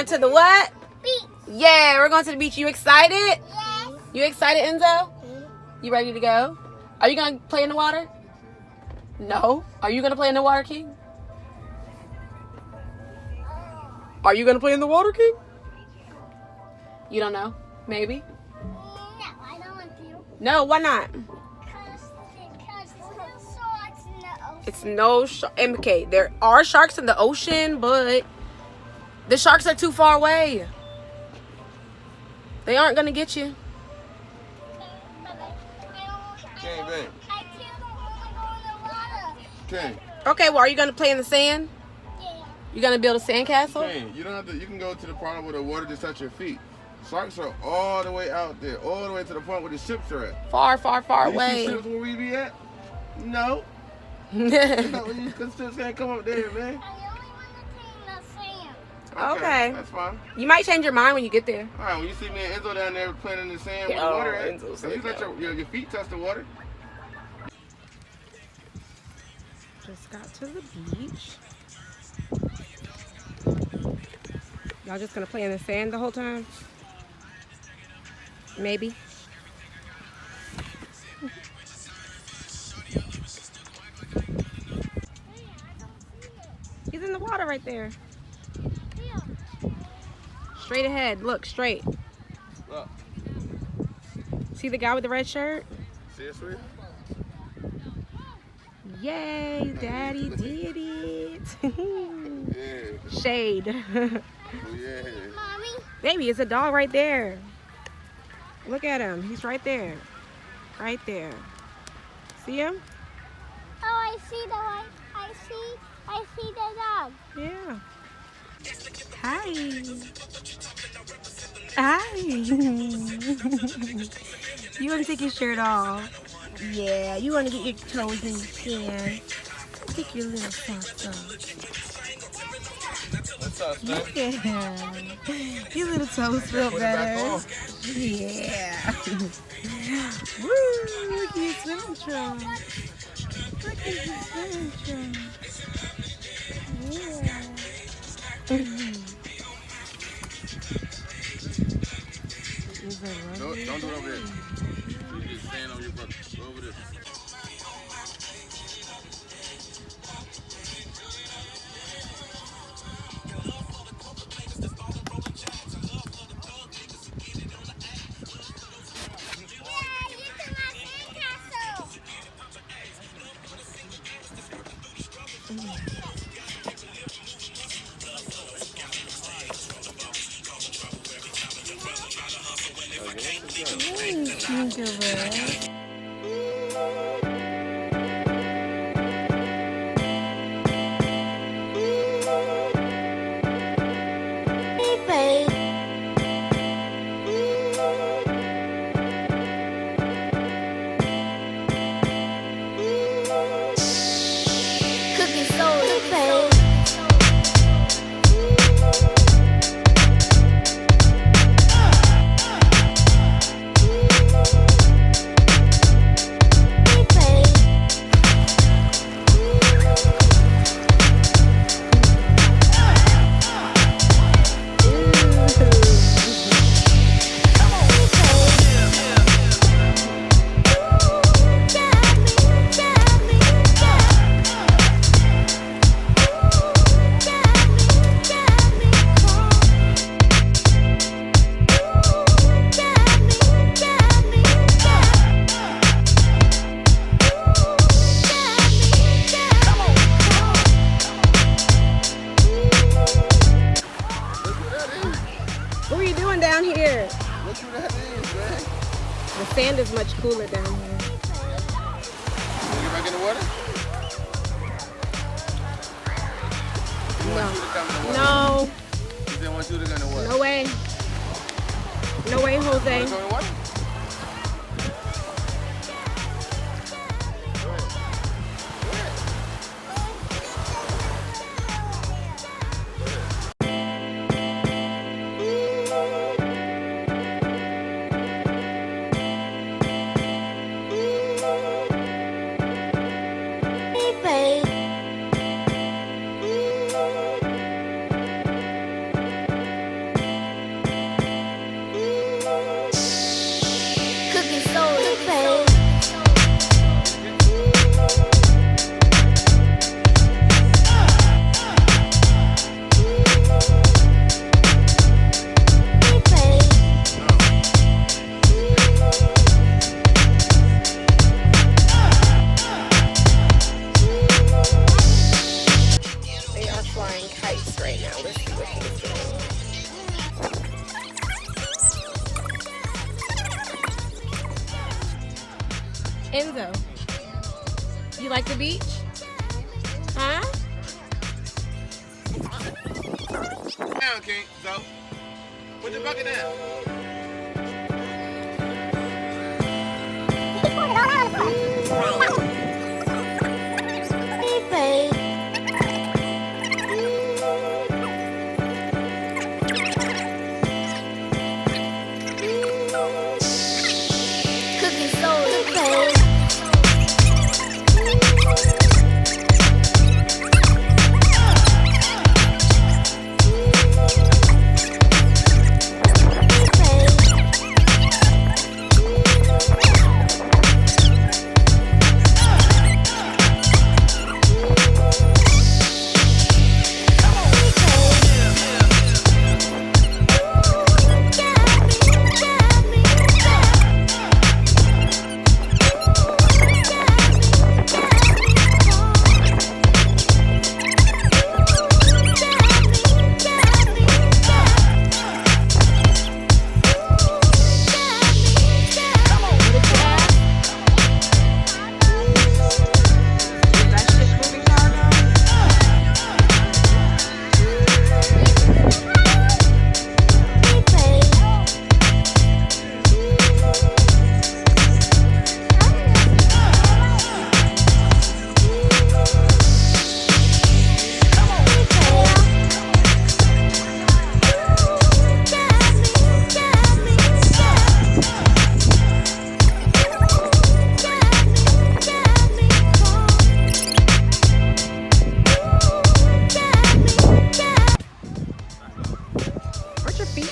going to the what? Beach. Yeah, we're going to the beach. You excited? Yes. You excited, Enzo? You ready to go? Are you going to play in the water? No. Are you going to play in the water, King? Are you going to play in the water, King? You don't know? Maybe? No, I don't want to. No, why not? Because there's sharks in the ocean. It's no shark. Okay, there are sharks in the ocean, but the sharks are too far away. They aren't going to get you. Okay, babe. I can't go in the water. Okay. Okay, well, are you going to play in the sand? Yeah. You going to build a sandcastle? Okay, you don't have to. You can go to the part where the water just touch your feet. Sharks are all the way out there, all the way to the point where the ships are at. Far, far, far You see away. ships where we be at? No. Because ships can't come up there, man. I only want to play in the sand. Okay. That's fine. You might change your mind when you get there. All right, when you see me and Enzo down there playing in the sand with the Oh, water at, Enzo so you said let your feet touch the water. Just got to the beach. Y'all just gonna play in the sand the whole time? Maybe. He's in the water right there. Straight ahead. Look, straight. Look. See the guy with the red shirt? Seriously? Yay, Daddy did it. Yeah. Shade. Yeah. Mommy? Baby, it's a dog right there. Look at him. He's right there. Right there. See him? Oh, I see the light. I see the dog. Yeah. Hi. Hi. You want to take your shirt off? Yeah. You want to get your toes in the sand? Take your little socks off. What's up, man? Look at him. Your little toes feel better. Yeah. Woo! Look at your swimming trunks. Look at your swimming trunks. Yeah. Don't do it over there. You just stand on your brother. Go over there. Down here. Look who that is, man. The sand is much cooler down here. You get back in the water? He wants you to come in the water. No. He said wants you to come in the water. No way. No way, You wanna Jose. go in the water? Enzo? You like the beach? Huh? Down, King. So, put the bucket down.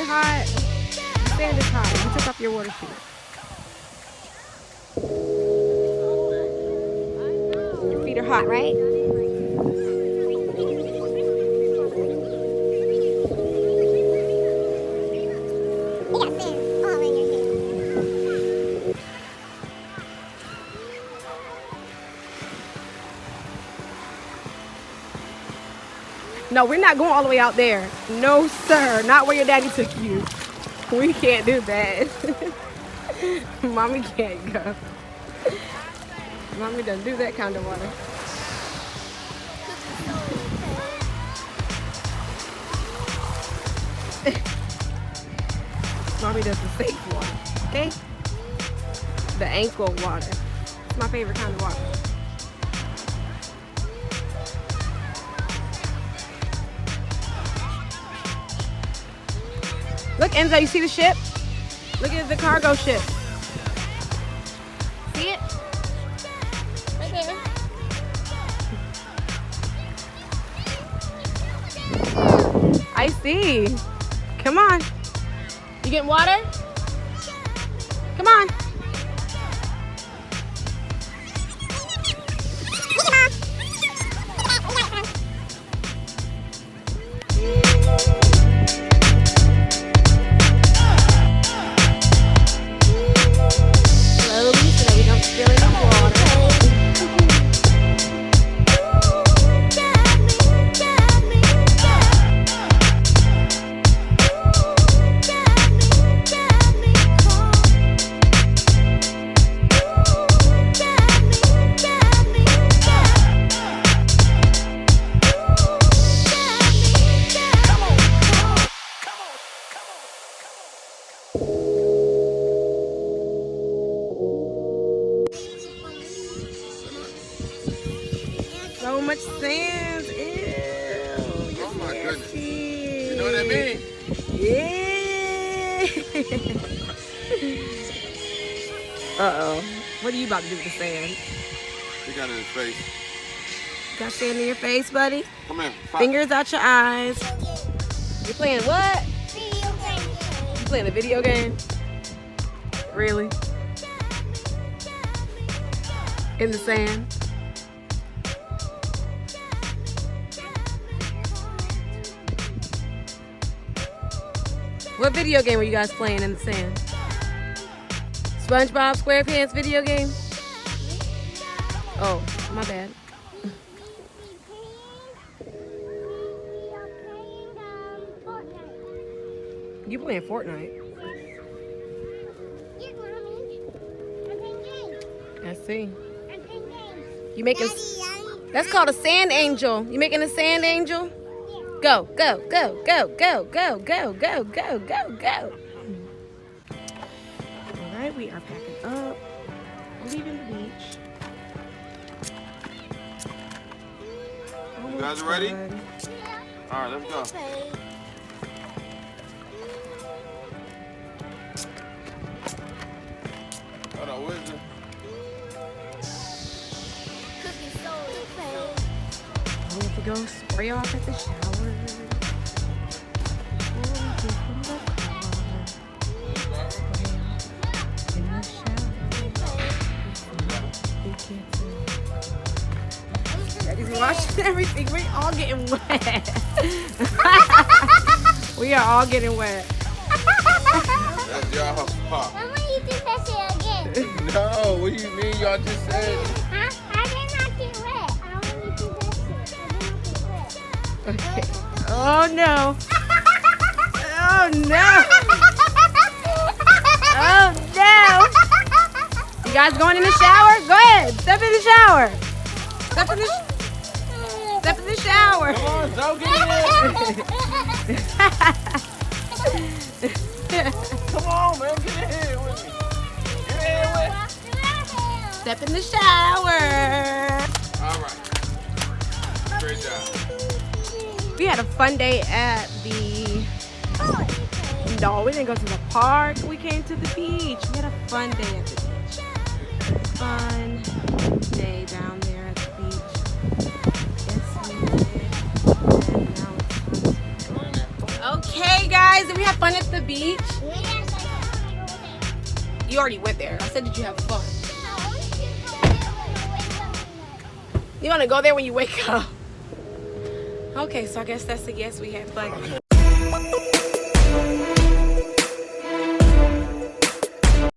Hot. The sand is hot. You took off your water shoes. Your feet are hot, right? No, we're not going all the way out there. No, sir. Not where your daddy took you. We can't do that. Mommy can't go. Mommy doesn't do that kind of water. Mommy does the safe water, okay? The ankle water. It's my favorite kind of water. Look, Enzo, you see the ship? Look at the cargo ship. See it? Right there. I see. Come on. You getting water? Come on. So much sand. Ew. Oh my goodness. You know what I mean? Yeah. Uh-oh. What are you about to do with the sand? He got it in his face. Got sand in your face, buddy? Come here. Pop. Fingers out your eyes. You're playing what? Video game. You playing a video game? Really? In the sand? What video game were you guys playing in the sand? SpongeBob SquarePants video game? Oh, my bad. You playing Fortnite? Yes, Mommy. I'm playing games. I see. I'm playing games. You making? Daddy, That's called a sand angel. You making a sand angel? Go, go, go, go, go, go, go, go, go, go, go. All right, we are packing up. We're leaving the beach. You guys ready? Yeah. All right, let's go. Play. Hold on, where's the... Cookie soda. We have to go spray off at the shower. Before we get from the car. Spray off in the shower. We can't tell. Daddy's washing everything. We're all getting wet. We are all getting wet. That's y'all fault. Mama, you did that shit again. No, what do you mean? Y'all just said... Huh? I did not get wet. I only did that shit. I did not get wet. Okay. Oh no. Oh no. Oh no. You guys going in the shower? Go ahead. Step in the shower. Step in the shower. Come on, Zoe, get in. Come on, man, get in here with me. Get in here with me. Step in the shower. All right. Great job. We had a fun day at the... No, we didn't go to the park. We came to the beach. We had a fun day at the beach. Fun day down there at the beach. Yes, we did. And now it's time to go. Okay, guys, did we have fun at the beach? You already went there. I said, did you have fun? You want to go there when you wake up? Okay, so I guess that's a yes. We had fun.